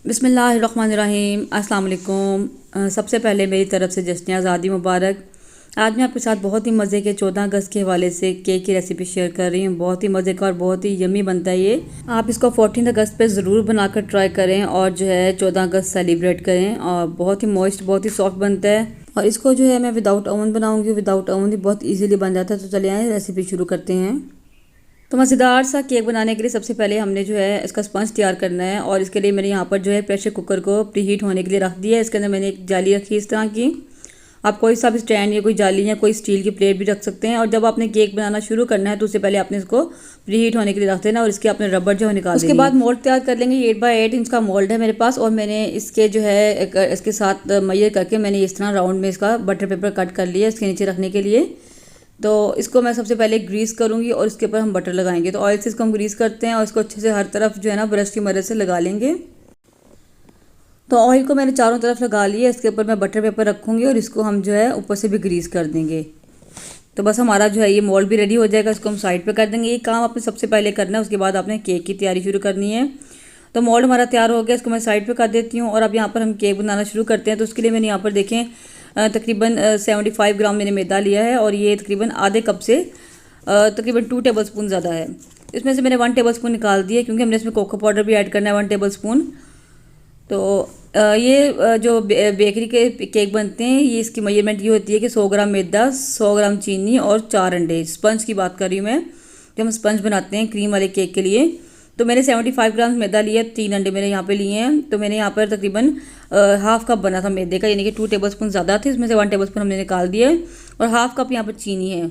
बिस्मिल्लाहिर्रहमानिर्रहीम, अस्सलाम वालेकुम। सबसे पहले मेरी तरफ़ से जश्न आज़ादी मुबारक। आज मैं आपके साथ बहुत ही मज़े के 14 अगस्त के हवाले से केक की रेसिपी शेयर कर रही हूँ। बहुत ही मज़े का और बहुत ही यम्मी बनता है ये। आप इसको 14 अगस्त पे ज़रूर बनाकर ट्राई करें और जो है 14 अगस्त सेलिब्रेट करें। और बहुत ही मॉइस्ट, बहुत ही सॉफ्ट बनता है। और इसको जो है मैं विदाउट ओवन बनाऊँगी। विदाउट ओवन भी बहुत ईजीली बन जाता है। तो चलिए आए रेसिपी शुरू करते हैं। तो मज़ेदार सा केक बनाने के लिए सबसे पहले हमने जो है इसका स्पंज तैयार करना है। और इसके लिए मैंने यहाँ पर जो है प्रेशर कुकर को प्रीहीट होने के लिए रख दिया है। इसके अंदर मैंने एक जाली रखी है इस तरह की। आप कोई सा भी स्टैंड या कोई जाली या कोई स्टील की प्लेट भी रख सकते हैं। और जब आपने केक बनाना शुरू करना है तो उससे पहले आपने इसको प्रीहीट होने के लिए रख देना और इसके अपने रबर जो है निकाल देंगे। उसके बाद मोल्ड तैयार कर लेंगे। 8x8 इंच का मोल्ड है मेरे पास। और मैंने इसके जो है इसके साथ मैयर करके मैंने इस तरह राउंड में इसका बटर पेपर कट कर लिया इसके नीचे रखने के लिए। तो इसको मैं सबसे पहले ग्रीस करूँगी और इसके ऊपर हम बटर लगाएंगे। तो ऑयल से इसको हम ग्रीस करते हैं और इसको अच्छे से हर तरफ जो है ना ब्रश की मदद से लगा लेंगे। तो ऑयल को मैंने चारों तरफ लगा लिया। इसके ऊपर मैं बटर पेपर रखूँगी और इसको हम जो है ऊपर से भी ग्रीस कर देंगे। तो बस हमारा जो है ये मोल्ड भी रेडी हो जाएगा। इसको हम साइड पे कर देंगे। ये काम आपने सबसे पहले करना है। उसके बाद आपने केक की तैयारी शुरू करनी है। तो मोल्ड हमारा तैयार हो गया। इसको मैं साइड पे कर देती हूँ। और अब यहाँ पर हम केक बनाना शुरू करते हैं। तो उसके लिए मैंने यहाँ पर देखें तकरीबन 75 ग्राम मैंने मैदा लिया है। और ये तकरीबन आधे कप से तकरीबन 2 टेबल स्पून ज़्यादा है। इसमें से मैंने 1 टेबल स्पून निकाल दिया क्योंकि हमने इसमें कोको पाउडर भी ऐड करना है 1 टेबल स्पून। तो ये जो बेकरी के केक बनते हैं ये इसकी मेजरमेंट ये होती है कि 100 ग्राम मैदा, 100 ग्राम चीनी और 4 अंडे। स्पंज की बात कर रही हूँ मैं, जो हम स्पंज बनाते हैं क्रीम वाले केक के लिए। तो मैंने 75 ग्राम मैदा लिया, 3 अंडे मैंने यहाँ पे लिए हैं। तो मैंने यहाँ पर तकरीबन हाफ कप बना था मैदे का, यानी कि 2 टेबल स्पून ज़्यादा थे। इसमें से 1 टेबल स्पून हमने निकाल दिया है। और हाफ कप यहाँ पर चीनी है।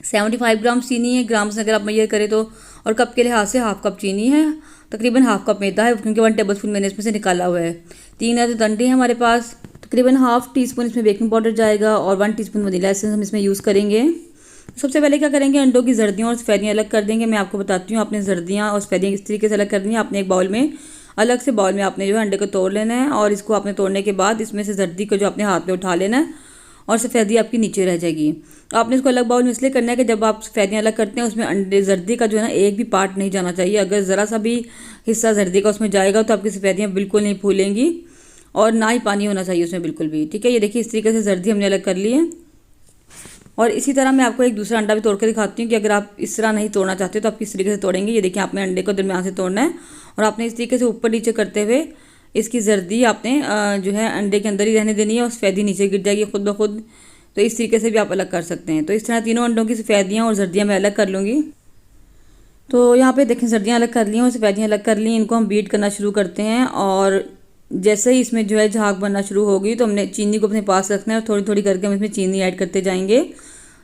75 ग्राम चीनी है, ग्राम से अगर आप मेजर करें तो। और कप के लिहाज से हाफ कप चीनी है। तकरीबन हाफ कप मैदा है क्योंकि 1 टेबल स्पून मैंने इसमें से निकाला हुआ है। 3 अदद अंडे हैं हमारे पास। तकरीबन हाफ टी स्पून इसमें बेकिंग पाउडर जाएगा और 1 टीस्पून वनीला एसेंस हम इसमें यूज़ करेंगे। सबसे पहले क्या करेंगे, अंडों की जर्दियाँ और सफ़ेदियाँ अलग कर देंगे। मैं आपको बताती हूँ आपने जर्दियाँ और सफ़ेदियाँ इस तरीके से अलग करनी है। आपने एक बाउल में अलग से बाउल में आपने जो है अंडे को तोड़ लेना है। और इसको आपने तोड़ने के बाद इसमें से जर्दी को जो अपने हाथ में उठा लेना है और सफ़ेदी आपकी नीचे रह जाएगी। तो आपने इसको अलग बाउल में इसलिए करना है कि जब आप सफ़ेदियाँ अलग करते हैं उसमें अंडे जर्दी का जो है ना एक भी पार्ट नहीं जाना चाहिए। अगर ज़रा सा भी हिस्सा जर्दी का उसमें जाएगा तो आपकी सफ़ेदियाँ बिल्कुल नहीं फूलेंगी और ना ही पानी होना चाहिए उसमें बिल्कुल भी। ठीक है, ये देखिए इस तरीके से जर्दी हमने अलग कर ली है। और इसी तरह मैं आपको एक दूसरा अंडा भी तोड़ कर दिखाती हूँ कि अगर आप इस तरह नहीं तोड़ना चाहते तो आप किस तरीके से तोड़ेंगे। ये देखिए आपने अंडे को दरमियान से तोड़ना है और आपने इस तरीके से ऊपर नीचे करते हुए इसकी जर्दी आपने जो है अंडे के अंदर ही रहने देनी है और सफ़ेदी नीचे गिर जाएगी खुद ब खुद। तो इस तरीके से भी आप अलग कर सकते हैं। तो इस तरह तीनों अंडों की सफ़ेदियाँ और जर्दियाँ मैं अलग कर लूँगी। तो यहाँ पे देखें जर्दियाँ अलग कर ली और सफ़ेदियाँ अलग कर ली। इनको हम बीट करना शुरू करते हैं। और जैसे ही इसमें जो है झाग बनना शुरू होगी तो हमने चीनी को अपने पास रखना है और थोड़ी थोड़ी करके हम इसमें चीनी ऐड करते जाएंगे।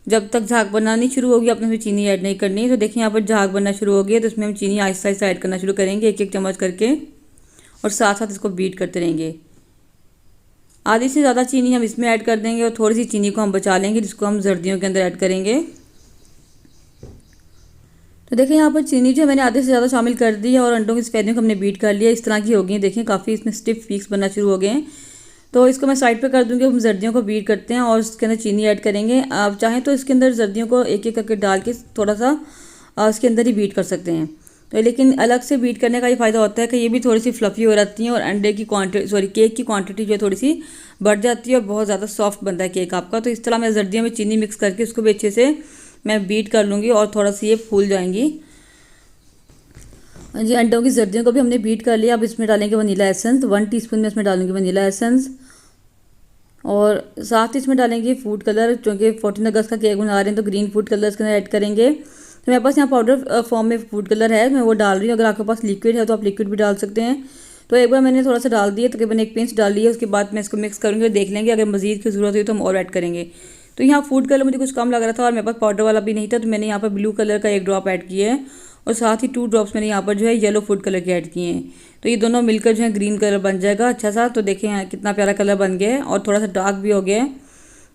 जब तक झाग बनना नहीं शुरू होगी आपने इसमें चीनी ऐड नहीं करनी है। तो देखिए यहाँ पर झाग बनना शुरू हो गया तो इसमें हम चीनी आहिस्ता आहिस्ता ऐड करना शुरू करेंगे, एक एक चम्मच करके। और साथ साथ इसको बीट करते रहेंगे। आधी से ज़्यादा चीनी हम इसमें ऐड कर देंगे और थोड़ी सी चीनी को हम बचा लेंगे जिसको हम जर्दियों के अंदर ऐड करेंगे। तो देखिए यहाँ पर चीनी जो मैंने आधे से ज़्यादा शामिल कर दी है और अंडों की सफ़ेदियों को हमने बीट कर लिया। इस तरह की हो गई, देखिए काफ़ी इसमें स्टिफ पीक्स बनना शुरू हो गए हैं। तो इसको मैं साइड पे कर दूँगी। हम जर्दियों को बीट करते हैं और इसके अंदर चीनी ऐड करेंगे। आप चाहें तो इसके अंदर जर्दियों को एक एक करके डाल के थोड़ा सा इसके अंदर ही बीट कर सकते हैं। तो लेकिन अलग से बीट करने का ये फ़ायदा होता है कि ये भी थोड़ी सी फ्लफ़ी हो जाती हैं और अंडे की क्वांटिटी केक की क्वांटिटी जो है थोड़ी सी बढ़ जाती है और बहुत ज़्यादा सॉफ्ट बनता है केक आपका। तो इस तरह मैं जर्दियों में चीनी मिक्स करके उसको भी अच्छे से मैं बीट कर लूँगी और थोड़ा सा ये फूल जाएंगी। जी अंडों की जर्दियों को भी हमने बीट कर लिया। अब इसमें डालेंगे वनीला एसेंस, 1 टीस्पून में इसमें डालेंगे वनीला एसेंस। और साथ ही इसमें डालेंगे फूड कलर, क्योंकि 14 अगस्त का केक बना रहे हैं तो ग्रीन फूड कलर इसके अंदर ऐड करेंगे। तो मेरे पास यहाँ पाउडर फॉर्म में फूड कलर है, मैं वो डाल रही हूँ। अगर आपके पास लिक्विड है तो आप लिक्विड भी डाल सकते हैं। तो एक बार मैंने थोड़ा सा डाल दिया, तकरीबन 1 पिंच डाल लिया। उसके बाद मैं इसको मिक्स करूँगी और देख लेंगे अगर मज़ीद की ज़रूरत हुई तो हम और ऐड करेंगे। तो यहाँ फूड कलर मुझे कुछ कम लग रहा था और मेरे पास पाउडर वाला भी नहीं था तो मैंने यहाँ पर ब्लू कलर का 1 ड्रॉप ऐड किया है। और साथ ही 2 ड्रॉप्स मैंने यहाँ पर जो है येलो फूड कलर के ऐड किए हैं। तो ये दोनों मिलकर जो है ग्रीन कलर बन जाएगा अच्छा सा। तो देखें यहाँ कितना प्यारा कलर बन गया है और थोड़ा सा डार्क भी हो गया है।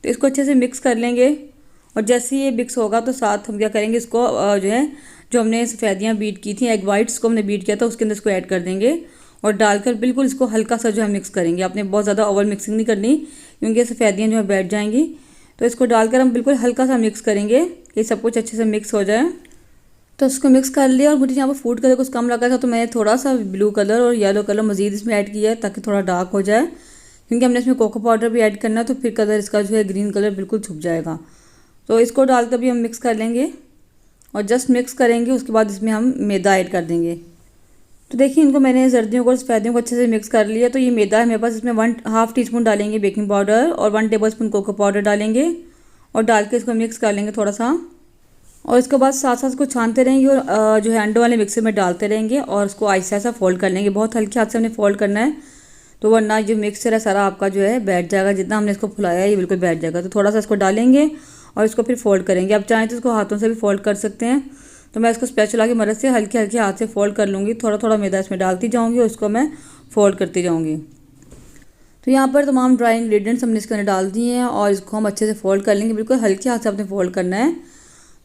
तो इसको अच्छे से मिक्स कर लेंगे। और जैसे ही ये मिक्स होगा तो साथ हम क्या करेंगे, इसको जो है जो हमने सफ़ेदियाँ बीट की थी, एग वाइट्स को हमने बीट किया था, उसके अंदर इसको ऐड कर देंगे और डालकर बिल्कुल इसको हल्का सा जो है मिक्स करेंगे। आपने बहुत ज़्यादा ओवर मिक्सिंग नहीं करनी क्योंकि सफ़ेदियाँ जो है बैठ जाएंगी। तो इसको डालकर हम बिल्कुल हल्का सा मिक्स करेंगे कि सब कुछ अच्छे से मिक्स हो जाए। तो उसको मिक्स कर लिया और मुझे यहाँ पर फूड कलर कुछ कम लगा था, तो मैंने थोड़ा सा ब्लू कलर और येलो कलर मज़ीद इसमें ऐड किया है ताकि थोड़ा डार्क हो जाए, क्योंकि हमने इसमें कोको पाउडर भी ऐड करना है, तो फिर कलर इसका जो है ग्रीन कलर बिल्कुल छुप जाएगा। तो इसको डालकर भी हम मिक्स कर लेंगे और जस्ट मिक्स करेंगे, उसके बाद इसमें हम मैदा ऐड कर देंगे। तो देखिए इनको मैंने सर्दियों को और सफ़ेदियों को अच्छे से मिक्स कर लिया। तो ये मैदा है मेरे पास, इसमें 1/2 टीस्पून डालेंगे बेकिंग पाउडर और 1 टेबलस्पून कोको पाउडर डालेंगे और डाल के इसको मिक्स कर लेंगे थोड़ा सा। और इसके बाद साथ साथ इसको छानते रहेंगे और जो है अंडों वाले मिक्सर में डालते रहेंगे और उसको आहिस्ता आहिस्ता फोल्ड कर लेंगे। बहुत हल्के हाथ से हमने फोल्ड करना है, तो वरना जो मिक्सचर है सारा आपका जो है बैठ जाएगा, जितना हमने इसको फुलाया है ये बिल्कुल बैठ जाएगा। तो थोड़ा सा इसको डालेंगे और इसको फिर फोल्ड करेंगे। आप चाहें तो इसको हाथों से भी फोल्ड कर सकते हैं, तो मैं इसको स्पैचुला की मदद से हल्के हल्के हाथ से फोल्ड कर लूँगी। थोड़ा थोड़ा मैदा इसमें डालती जाऊँगी और इसको मैं फोल्ड करती जाऊँगी। तो यहाँ पर तमाम ड्राई इंग्रेडिएंट्स हमने इसके अंदर डाल दिए हैं और इसको हम अच्छे से फोल्ड कर लेंगे। बिल्कुल हल्के हाथ से आपने फोल्ड करना है।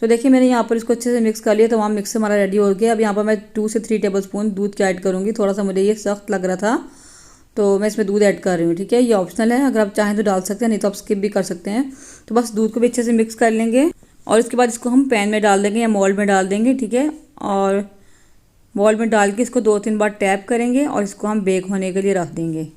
तो देखिए मैंने यहाँ पर इसको अच्छे से मिक्स कर लिया, तमाम मिक्स हमारा रेडी हो गया। अब यहाँ पर मैं 2 से 3 टेबलस्पून दूध की ऐड करूँगी। थोड़ा सा मुझे ये सख्त लग रहा था तो मैं इसमें दूध ऐड कर रही हूँ। ठीक है, ये ऑप्शनल है, अगर आप चाहें तो डाल सकते हैं, नहीं तो आप स्किप भी कर सकते हैं। तो बस दूध को भी अच्छे से मिक्स कर लेंगे और इसके बाद इसको हम पैन में डाल देंगे या मोल्ड में डाल देंगे। ठीक है, और मोल्ड में डाल के इसको 2-3 बार टैप करेंगे और इसको हम बेक होने के लिए रख देंगे।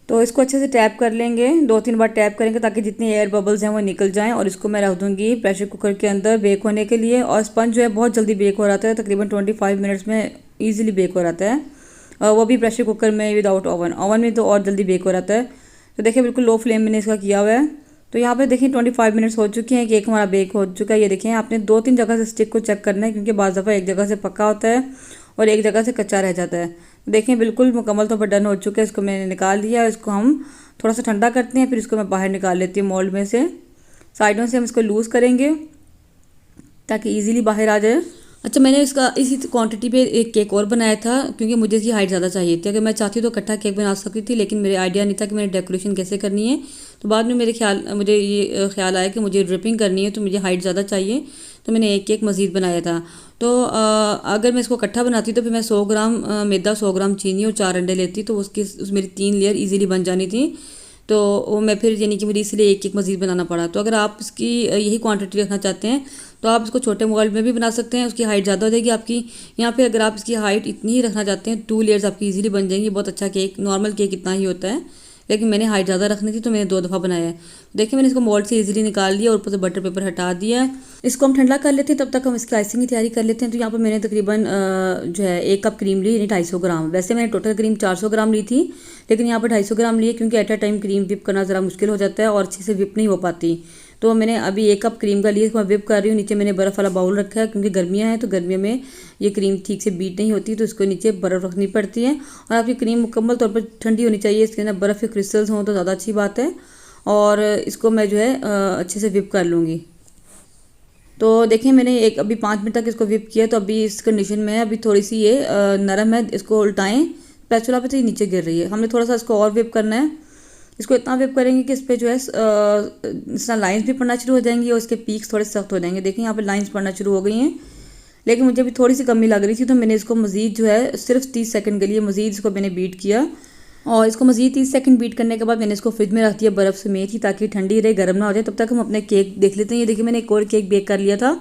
तो इसको अच्छे से टैप कर लेंगे, 2-3 बार टैप करेंगे ताकि जितनी एयर बबल्स हैं वो निकल जाएं। और इसको मैं रख दूँगी प्रेशर कुकर के अंदर बेक होने के लिए। और स्पंज जो है बहुत जल्दी बेक हो जाता है, तकरीबन 25 मिनट्स में ईजिली बेक हो जाता है, वो भी प्रेशर कुकर में विदाउट ओवन। ओवन में तो और जल्दी बेक हो जाता है। तो देखिए बिल्कुल लो फ्लेम मैंने इसका किया हुआ है। तो यहाँ पे देखिए 25 मिनट्स हो चुके हैं, केक हमारा बेक हो चुका है। ये देखिए आपने 2-3 जगह से स्टिक को चेक करना है, क्योंकि बाज़ दफ़ा एक जगह से पक्का होता है और एक जगह से कच्चा रह जाता है। तो देखिए बिल्कुल मुकम्मल तौर पर डन हो चुका है। इसको मैंने निकाल दिया, इसको हम थोड़ा सा ठंडा करते हैं, फिर इसको मैं बाहर निकाल लेती हूँ मोल्ड में से। साइडों से हम इसको लूज़ करेंगे ताकि ईजिली बाहर आ जाए। अच्छा, मैंने इसका इसी क्वांटिटी पे एक केक और बनाया था, क्योंकि मुझे इसकी हाइट ज़्यादा चाहिए थी। अगर मैं चाहती तो इकट्ठा केक बना सकती थी, लेकिन मेरे आइडिया नहीं था कि मैंने डेकोरेशन कैसे करनी है। तो बाद में मुझे ये ख्याल आया कि मुझे ड्रिपिंग करनी है, तो मुझे हाइट ज़्यादा चाहिए, तो मैंने एक केक मज़ीद बनाया था। तो अगर मैं इसको इकट्ठा बनाती तो फिर मैं 100 ग्राम मैदा, 100 ग्राम चीनी और 4 अंडे लेती, तो मेरी 3 लेयर ईजिली बन जानी थी। तो वो मैं फिर यानी कि मुझे इसलिए एक केक मज़ीद बनाना पड़ा। तो अगर आप इसकी यही क्वांटिटी रखना चाहते हैं तो आप इसको छोटे मोल्ड में भी बना सकते हैं, उसकी हाइट ज़्यादा हो जाएगी आपकी। यहाँ पे अगर आप इसकी हाइट इतनी ही रखना चाहते हैं, 2 लेयर्स आपकी इजीली बन जाएंगी। बहुत अच्छा केक, नॉर्मल केक इतना ही होता है, लेकिन मैंने हाइट ज़्यादा रखनी थी तो मैंने 2 दफ़ा बनाया है। देखिए मैंने इसको मोल्ड से इजीली निकाल लिया और ऊपर से बटर पेपर हटा दिया है। इसको हम ठंडा कर लेते हैं, तब तक हम इसकी आइसिंग की तैयारी कर लेते हैं। तो यहाँ पर मैंने तकरीबन जो है 1 कप क्रीम ली, यानी 250 ग्राम। वैसे मैंने टोटल क्रीम 400 ग्राम ली थी, लेकिन यहाँ पर 250 ग्राम लिए, क्योंकि at a time cream whip करना ज़रा मुश्किल हो जाता है और अच्छे से विप नहीं हो पाती। तो मैंने अभी 1 कप क्रीम का लिए, इसको मैं विप कर रही हूँ। नीचे मैंने बर्फ़ वाला बाउल रखा है, क्योंकि गर्मियाँ हैं तो गर्मियों में ये क्रीम ठीक से बीट नहीं होती, तो इसको नीचे बर्फ़ रखनी पड़ती है। और आपकी क्रीम मुकम्मल तौर पर ठंडी होनी चाहिए, इसके अंदर बर्फ़ के क्रिस्टल्स हों तो ज़्यादा अच्छी बात है। और इसको मैं जो है अच्छे से विप कर लूँगी। तो देखिए मैंने अभी 5 मिनट तक इसको विप किया, तो अभी इस कंडीशन में है, अभी थोड़ी सी ये नरम है। इसको उल्टाएं, स्पैचुला पे तो ये नीचे गिर रही है। हमने थोड़ा सा इसको और विप करना है। इसको इतना विप करेंगे कि इस पर जो है इस तरह लाइंस भी पड़ना शुरू हो जाएंगी और इसके पीक्स थोड़े सख्त हो जाएंगे। देखिए यहाँ पे लाइंस पड़ना शुरू हो गई हैं, लेकिन मुझे भी थोड़ी सी कमी लग रही थी, तो मैंने इसको मज़ीद जो है सिर्फ 30 सेकंड के लिए मज़ीद इसको मैंने बीट किया। और इसको मज़ीद 30 सेकंड बीट करने के बाद मैंने इसको फ्रिज में रख दिया बर्फ़ समेत ही, ताकि ठंडी रहे, गर्म ना हो जाए। तब तक हम अपने केक देख लेते हैं। ये देखिए मैंने एक और केक बेक कर लिया था।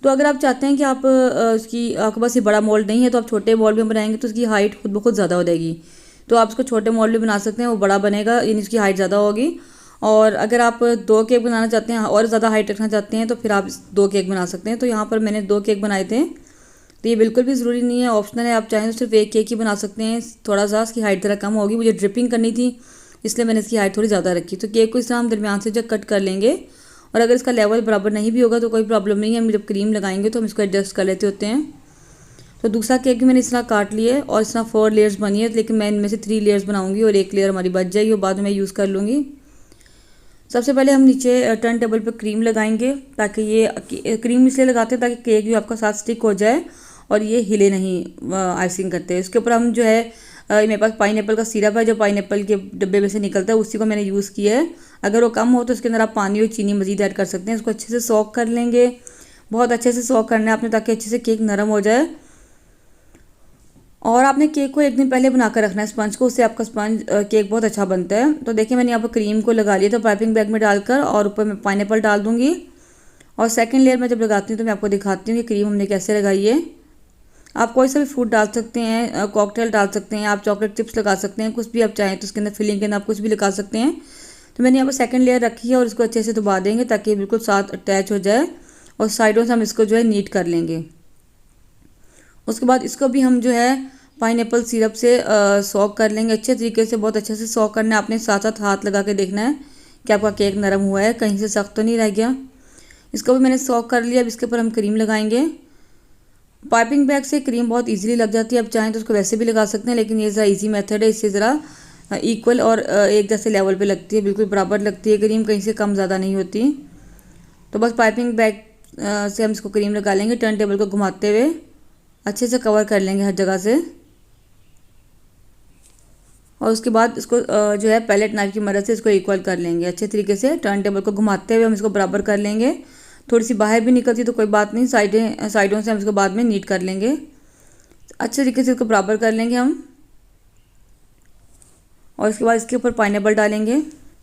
तो अगर आप चाहते हैं कि आपके पास ये बड़ा मोल्ड नहीं है, तो आप छोटे मोल्ड में बनाएंगे तो उसकी हाइट खुद ब खुद ज़्यादा हो जाएगी। तो आप इसको छोटे मोल्ड में बना सकते हैं, वो बड़ा बनेगा, यानी इसकी हाइट ज़्यादा होगी। और अगर आप 2 केक बनाना चाहते हैं और ज़्यादा हाइट रखना चाहते हैं, तो फिर आप 2 केक बना सकते हैं। तो यहाँ पर मैंने 2 केक बनाए थे। तो ये बिल्कुल भी ज़रूरी नहीं है, ऑप्शनल है। आप चाहें तो सिर्फ 1 केक ही बना सकते हैं। थोड़ा सा इसकी हाइट ज़रा कम होगी, मुझे ड्रिपिंग करनी थी, इसलिए मैंने इसकी हाइट थोड़ी ज़्यादा रखी। तो केक को इस तरह हम दरमियान से जब कट कर लेंगे, और अगर इसका लेवल बराबर नहीं भी होगा तो कोई प्रॉब्लम नहीं है, हम जब क्रीम लगाएंगे तो हम इसको एडजस्ट कर लेते होते हैं। तो दूसरा केक भी मैंने इस तरह काट लिए और इस तरह 4 लेयर्स बनी है, लेकिन मैं इनमें से 3 लेयर्स बनाऊंगी और 1 लेयर हमारी बच जाएगी, वो बाद में यूज़ कर लूँगी। सबसे पहले हम नीचे टर्न टेबल पर क्रीम लगाएंगे, ताकि ये क्रीम इसलिए लगाते हैं ताकि केक भी आपका साथ स्टिक हो जाए और ये हिले नहीं आइसिंग करते। इसके ऊपर हम जो है मेरे पास पाइनएप्पल का सिरप है, जो पाइनएप्पल के डब्बे में से निकलता है, उसी को मैंने यूज़ किया है। अगर वो कम हो तो इसके अंदर आप पानी और चीनी मज़ीद ऐड कर सकते हैं। इसको अच्छे से सॉक कर लेंगे, बहुत अच्छे से सॉक करना है आपने, ताकि अच्छे से केक नरम हो जाए। और आपने केक को 1 दिन पहले बना कर रखना है स्पंज को, उससे आपका स्पंज केक बहुत अच्छा बनता है। तो देखिए मैंने यहाँ पर क्रीम को लगा लिया था पाइपिंग बैग में डालकर, और ऊपर मैं पाइनएप्पल डाल दूँगी और सेकंड लेयर मैं जब लगाती हूँ तो मैं आपको दिखाती हूँ कि क्रीम हमने कैसे लगाई है। आप कोई सा भी फ्रूट डाल सकते हैं, कॉकटेल डाल सकते हैं, आप चॉकलेट चिप्स लगा सकते हैं, कुछ भी आप चाहें तो उसके अंदर फिलिंग के अंदर आप कुछ भी लगा सकते हैं। तो मैंने यहाँ पर सेकंड लेयर रखी है और इसको अच्छे से दबा देंगे ताकि बिल्कुल साथ अटैच हो जाए और साइडों से हम इसको जो है नीट कर लेंगे। उसके बाद इसको भी हम जो है पाइनएप्पल सिरप से सॉक कर लेंगे अच्छे तरीके से। बहुत अच्छे से सॉक करना है, आपने साथ साथ हाथ लगा के देखना है कि आपका केक नरम हुआ है, कहीं से सख्त तो नहीं रह गया। इसको भी मैंने सॉक कर लिया। अब इसके ऊपर हम क्रीम लगाएंगे। पाइपिंग बैग से क्रीम बहुत इजीली लग जाती है, आप चाहें तो उसको वैसे भी लगा सकते हैं, लेकिन ये ज़रा इजी मेथड है, इससे ज़रा इक्वल और एक जैसे लेवल पे लगती है, बिल्कुल बराबर लगती है क्रीम, कहीं से कम ज़्यादा नहीं होती। तो बस पाइपिंग बैग से हम इसको क्रीम लगा लेंगे, टर्न टेबल को घुमाते हुए अच्छे से कवर कर लेंगे हर जगह से। और उसके बाद इसको जो है पैलेट नाइफ की मदद से इसको इक्वल कर लेंगे अच्छे तरीके से। टर्न टेबल को घुमाते हुए हम इसको बराबर कर लेंगे। थोड़ी सी बाहर भी निकलती तो कोई बात नहीं, साइडों से हम इसको बाद में नीट कर लेंगे। अच्छे तरीके से इसको बराबर कर लेंगे हम। और इसके बाद इसके ऊपर पाइनएप्पल डालेंगे।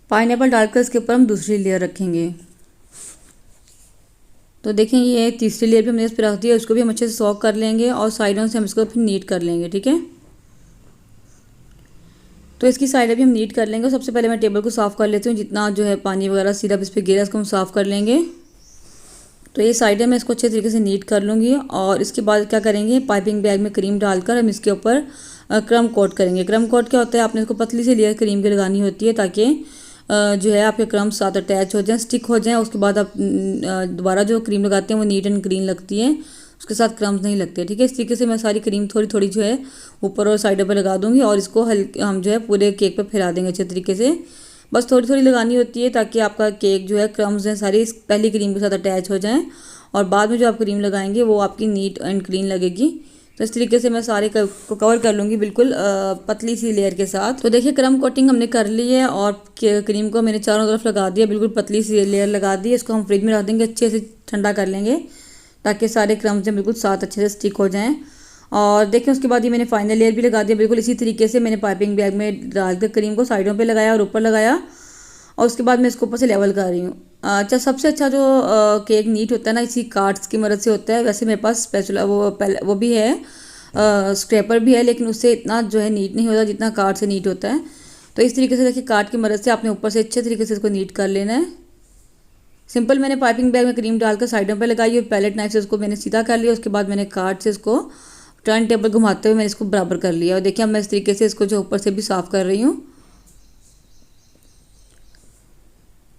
पाइनएप्पल डालकर इसके ऊपर हम दूसरी लेयर रखेंगे। तो देखें ये तीसरी लेयर भी हमने इस पर रख दिया, उसको भी हम अच्छे से सॉक कर लेंगे और साइडों से हम इसको फिर नीट कर लेंगे। ठीक है, तो इसकी साइड भी हम नीट कर लेंगे। सबसे पहले मैं टेबल को साफ़ कर लेती हूँ, जितना जो है पानी वगैरह सिरप इस पर गिरा इसको हम साफ़ कर लेंगे। तो ये साइडें मैं इसको अच्छे तरीके से नीट कर लूँगी। और इसके बाद क्या करेंगे, पाइपिंग बैग में क्रीम डालकर हम इसके ऊपर क्रम कोट करेंगे। क्रम कोट क्या होता है, आपने इसको पतली सी लेयर क्रीम की लगानी होती है ताकि जो है आपके क्रम साथ अटैच हो जाएं, स्टिक हो जाएं। उसके बाद आप दोबारा जो क्रीम लगाते हैं वो नीट एंड क्लीन लगती है, उसके साथ क्रम्स नहीं लगते। ठीक है, इस तरीके से मैं सारी क्रीम थोड़ी थोड़ी जो है ऊपर और साइडों पर लगा दूँगी और इसको हम जो है पूरे केक पर फैला देंगे अच्छे तरीके से। बस थोड़ी थोड़ी लगानी होती है ताकि आपका केक जो है क्रम्स हैं सारी पहली क्रीम के साथ अटैच हो जाएँ और बाद में जो आप क्रीम लगाएंगे वो आपकी नीट एंड क्लीन लगेगी। तो इस तरीके से मैं सारे को कवर कर लूँगी बिल्कुल पतली सी लेयर के साथ। तो देखिए क्रम कोटिंग हमने कर ली है और क्रीम को मैंने चारों तरफ लगा दिया, बिल्कुल पतली सी लेयर लगा दी। इसको हम फ्रिज में रख देंगे, अच्छे से ठंडा कर लेंगे ताकि सारे क्रम्स जो बिल्कुल साथ अच्छे से स्टिक हो जाएँ। और देखिए उसके बाद ये मैंने फाइनल लेयर भी लगा दिया। बिल्कुल इसी तरीके से मैंने पाइपिंग बैग में डाल कर क्रीम को साइडों पर लगाया और ऊपर लगाया और उसके बाद मैं इसको ऊपर से लेवल कर रही हूँ। अच्छा, सबसे अच्छा जो केक नीट होता है ना इसी कार्ड्स की मदद से होता है। वैसे मेरे पास स्पैचुला वो भी है, स्क्रैपर भी है, लेकिन उससे इतना जो है नीट नहीं होता जितना कार्ड से नीट होता है। तो इस तरीके से देखिए कार्ड की मदद से आपने ऊपर से अच्छे तरीके से इसको नीट कर लेना है। सिंपल मैंने पाइपिंग बैग में क्रीम डालकर साइडों पर लगाई और पैलेट नाइफ से उसको मैंने सीधा कर लिया। उसके बाद मैंने कार्ड से इसको टर्न टेबल घुमाते हुए मैंने इसको बराबर कर लिया और देखिए अब मैं इस तरीके से इसको जो ऊपर से भी साफ़ कर रही हूँ।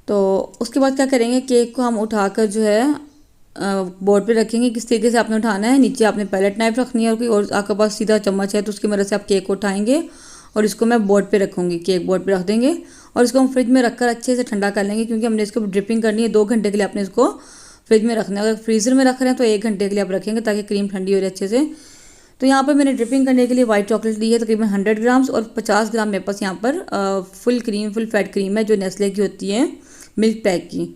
तो उसके बाद क्या करेंगे, केक को हम उठाकर जो है बोर्ड पे रखेंगे। किस तरीके से आपने उठाना है, नीचे आपने पैलेट नाइफ रखनी है और कोई और आपके पास सीधा चम्मच है तो उसकी मदद से आप केक को उठाएंगे और इसको मैं बोर्ड पे रखूँगी, केक बोर्ड पे रख देंगे और इसको हम फ्रिज में रखकर अच्छे से ठंडा कर लेंगे क्योंकि हमने इसको ड्रिपिंग करनी है। 2 घंटे के लिए आपने इसको फ्रिज में रखना है। अगर फ्रीज़र में रख रहे हैं तो 1 घंटे के लिए आप रखेंगे ताकि क्रीम ठंडी हो जाए अच्छे से। तो यहाँ पर मैंने ड्रिपिंग करने के लिए वाइट चॉकलेट ली है तकरीबन 100 ग्राम्स और 50 ग्राम मेरे पास यहाँ पर फुल फैट क्रीम है जो नेस्ले की होती है, मिल्क पैक की।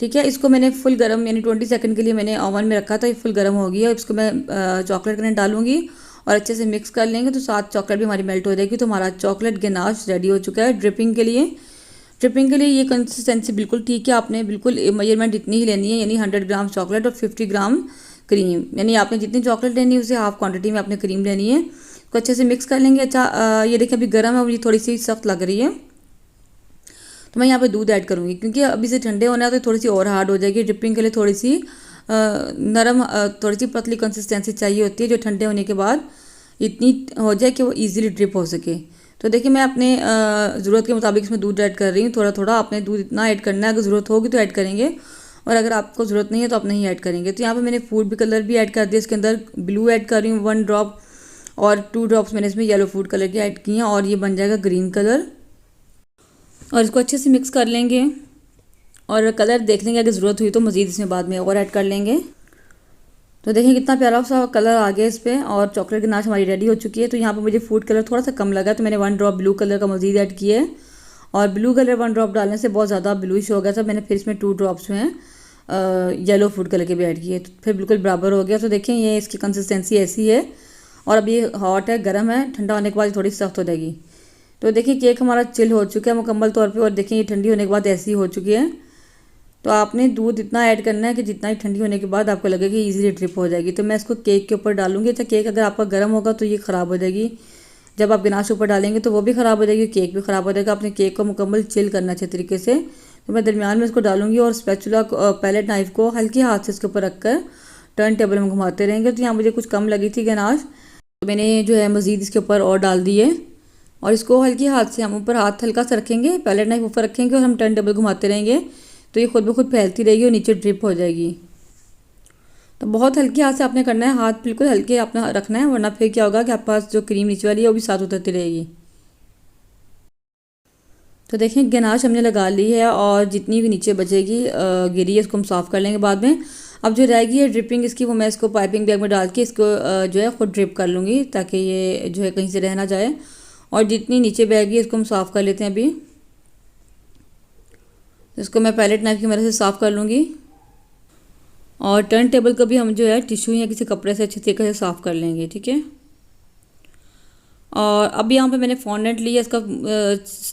ठीक है, इसको मैंने फुल गर्म यानी 20 सेकंड के लिए मैंने ओवन में रखा था, ये फुल गर्म हो गया। इसको मैं चॉकलेट के अंदर डालूंगी और अच्छे से मिक्स कर लेंगे तो साथ चॉकलेट भी हमारी मेल्ट हो जाएगी। तो हमारा चॉकलेट गनाश रेडी हो चुका है ड्रिपिंग के लिए। ड्रिपिंग के लिए ये कंसिस्टेंसी बिल्कुल ठीक है, आपने बिल्कुल मेजरमेंट इतनी ही लेनी है यानी 100 ग्राम चॉकलेट और 50 ग्राम क्रीम, यानी आपने जितनी चॉकलेट लेनी है उसे हाफ क्वांटिटी में आपने क्रीम लेनी है। तो अच्छे से मिक्स कर लेंगे। अच्छा ये देखिए अभी गर्म है, मुझे थोड़ी सी सख्त लग रही है तो मैं यहाँ पे दूध ऐड करूँगी क्योंकि अभी से ठंडे होना है तो थोड़ी सी और हार्ड हो जाएगी। ड्रिपिंग के लिए थोड़ी सी नरम थोड़ी सी पतली कंसिस्टेंसी चाहिए होती है जो ठंडे होने के बाद इतनी हो जाए कि वो ईजिली ड्रिप हो सके। तो देखिए मैं अपने ज़रूरत के मुताबिक इसमें दूध ऐड कर रही हूँ। थोड़ा थोड़ा आपने दूध इतना ऐड करना है, अगर ज़रूरत होगी तो ऐड करेंगे और अगर आपको ज़रूरत नहीं है तो आप नहीं ऐड करेंगे। तो यहाँ पर मैंने फूड कलर भी ऐड कर दिया, इसके अंदर ब्लू ऐड कर रही हूँ 1 ड्रॉप और 2 ड्रॉप्स मैंने इसमें येलो फूड कलर की ऐड की हैं और ये बन जाएगा ग्रीन कलर। और इसको अच्छे से मिक्स कर लेंगे और कलर देख लेंगे, अगर ज़रूरत हुई तो मज़ीद इसमें बाद में और ऐड कर लेंगे। तो देखिए कितना प्यारा सा कलर आ गया इस पर और चॉकलेट गनाश हमारी रेडी हो चुकी है। तो यहाँ पर मुझे फूड कलर थोड़ा सा कम लगा तो मैंने 1 ड्रॉप ब्लू कलर का मज़ीद ऐड किया है और ब्लू कलर 1 ड्रॉप डालने से बहुत ज़्यादा ब्लूइश हो गया था। मैंने फिर इसमें 2 ड्रॉप्स जो हैं येलो फूड कलर के भी ऐड किए तो फिर बिल्कुल बराबर हो गया। तो देखें ये इसकी कंसिस्टेंसी ऐसी है और अब ये हॉट है, गर्म है, ठंडा होने के बाद थोड़ी सख्त हो जाएगी। तो देखिए केक हमारा चिल हो चुका है मुकम्मल तौर पे और देखिए ये ठंडी होने के बाद ऐसी हो चुकी है। तो आपने दूध इतना ऐड करना है कि जितना ही ठंडी होने के बाद आपको लगे कि ईजिली ड्रिप हो जाएगी। तो मैं इसको केक के ऊपर डालूंगी। अच्छा, केक अगर आपका गर्म होगा तो ये ख़राब हो जाएगी, जब आप गनाश ऊपर डालेंगे तो वो भी ख़राब हो जाएगी, केक भी ख़राब हो जाएगा। आपने केक को मुकम्मल चिल करना अच्छे तरीके से। तो मैं दरमियान में इसको डालूंगी और स्पैचुला पैलेट नाइफ को हल्के हाथ से इसके ऊपर रखकर टर्न टेबल में घुमाते रहेंगे। तो यहाँ मुझे कुछ कम लगी थी गनाश, तो मैंने जो है मज़ीद इसके ऊपर और डाल दी है। और इसको हल्के हाथ से हम ऊपर हाथ हल्का सा रखेंगे, पैलेट नाइफ ऊपर रखेंगे और हम टर्न टेबल घुमाते रहेंगे, तो ये खुद ब खुद फैलती रहेगी और नीचे ड्रिप हो जाएगी। तो बहुत हल्के हाथ से आपने करना है, हाथ बिल्कुल हल्के आपने रखना है, वरना फिर क्या होगा कि आपके पास जो क्रीम नीचे वाली है वो भी साथ उतरती रहेगी। तो देखें गनाश हमने लगा ली है और जितनी भी नीचे बचेगी गिरी है इसको हम साफ़ कर लेंगे बाद में। अब जो रहेगी है ड्रिपिंग इसकी, वो मैं इसको पाइपिंग बैग में डाल के इसको जो है खुद ड्रिप कर लूँगी, ताकि ये जो है कहीं से रह ना जाए। और जितनी नीचे बैग है इसको हम साफ़ कर लेते हैं अभी। इसको मैं पैलेट नाइफ की मदद से साफ़ कर लूँगी। और टर्न टेबल को भी हम जो है टिश्यू या किसी कपड़े से अच्छे तरीके से साफ़ कर लेंगे, ठीक है। और अब यहाँ पे मैंने फॉन्डेंट लिया, इसका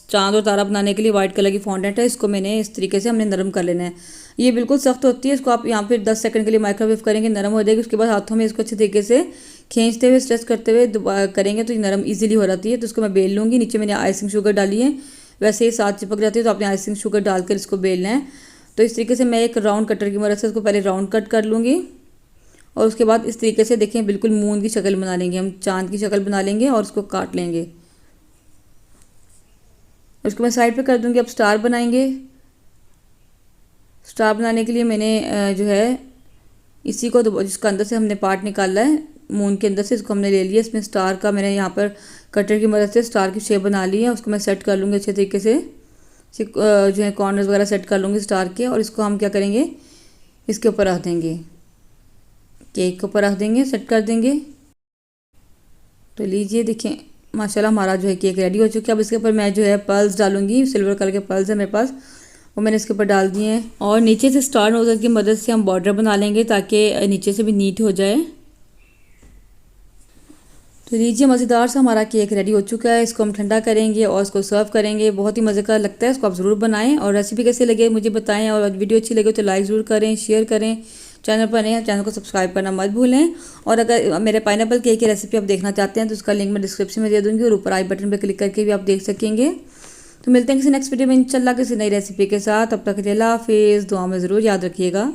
चांद और तारा बनाने के लिए वाइट कलर की फॉन्डेंट है। इसको मैंने इस तरीके से हमने नरम कर लेना है। ये बिल्कुल सख्त होती है, इसको आप यहाँ पे 10 सेकंड के लिए माइक्रोवेव करेंगे, नरम हो जाएगी। उसके बाद हाथों में इसको अच्छे तरीके से खींचते हुए स्ट्रेच करते हुए करेंगे तो ये नरम ईजिली हो जाती है। तो इसको मैं बेल लूँगी। नीचे मैंने आइसिंग शुगर डाली है, वैसे ही साथ चिपक जाती है, तो आपने आइसिंग शुगर डालकर इसको बेलना है। तो इस तरीके से मैं एक राउंड कटर की मदद से इसको पहले राउंड कट कर लूँगी और उसके बाद इस तरीके से देखें बिल्कुल मून की शक्ल बना लेंगे, हम चांद की शक्ल बना लेंगे और उसको काट लेंगे। उसको मैं साइड पे कर दूँगी। अब स्टार बनाएंगे। स्टार बनाने के लिए मैंने जो है इसी को जिसका अंदर से हमने पार्ट निकाला है मून के अंदर से, इसको हमने ले लिया। इसमें स्टार का मैंने यहाँ पर कटर की मदद से स्टार की शेप बना ली है। उसको मैं सेट कर लूँगी अच्छे तरीके से, जो है कॉर्नर्स वगैरह सेट कर लूँगी स्टार के। और इसको हम क्या करेंगे, इसके ऊपर रख देंगे, केक के ऊपर रख देंगे, सेट कर देंगे। तो लीजिए देखें माशाल्लाह हमारा जो है केक रेडी हो चुका है। अब इसके ऊपर मैं जो है पर्ल्स डालूंगी, सिल्वर कलर के पर्ल्स है मेरे पास, वो मैंने इसके ऊपर डाल दिए हैं। और नीचे से स्टार नोजल की मदद से हम बॉर्डर बना लेंगे ताकि नीचे से भी नीट हो जाए। तो लीजिए मज़ेदार सा हमारा केक रेडी हो चुका है। इसको हम ठंडा करेंगे और इसको सर्व करेंगे, बहुत ही मज़े का लगता है। इसको आप ज़रूर बनाएं और रेसिपी कैसे लगे मुझे बताएं। और वीडियो अच्छी लगे तो लाइक ज़रूर करें, शेयर करें। चैनल पर नए हैं चैनल को सब्सक्राइब करना मत भूलें। और अगर मेरे पाइनएप्पल केक की रेसिपी आप देखना चाहते हैं तो उसका लिंक मैं डिस्क्रिप्शन में दे दूँगी और ऊपर आई बटन पर क्लिक करके भी आप देख सकेंगे। तो मिलते हैं किसी नेक्स्ट वीडियो में इंशाल्लाह किसी नई रेसिपी के साथ। तब तक के लिए अल्लाह हाफिज़। दुआ में ज़रूर याद रखिएगा।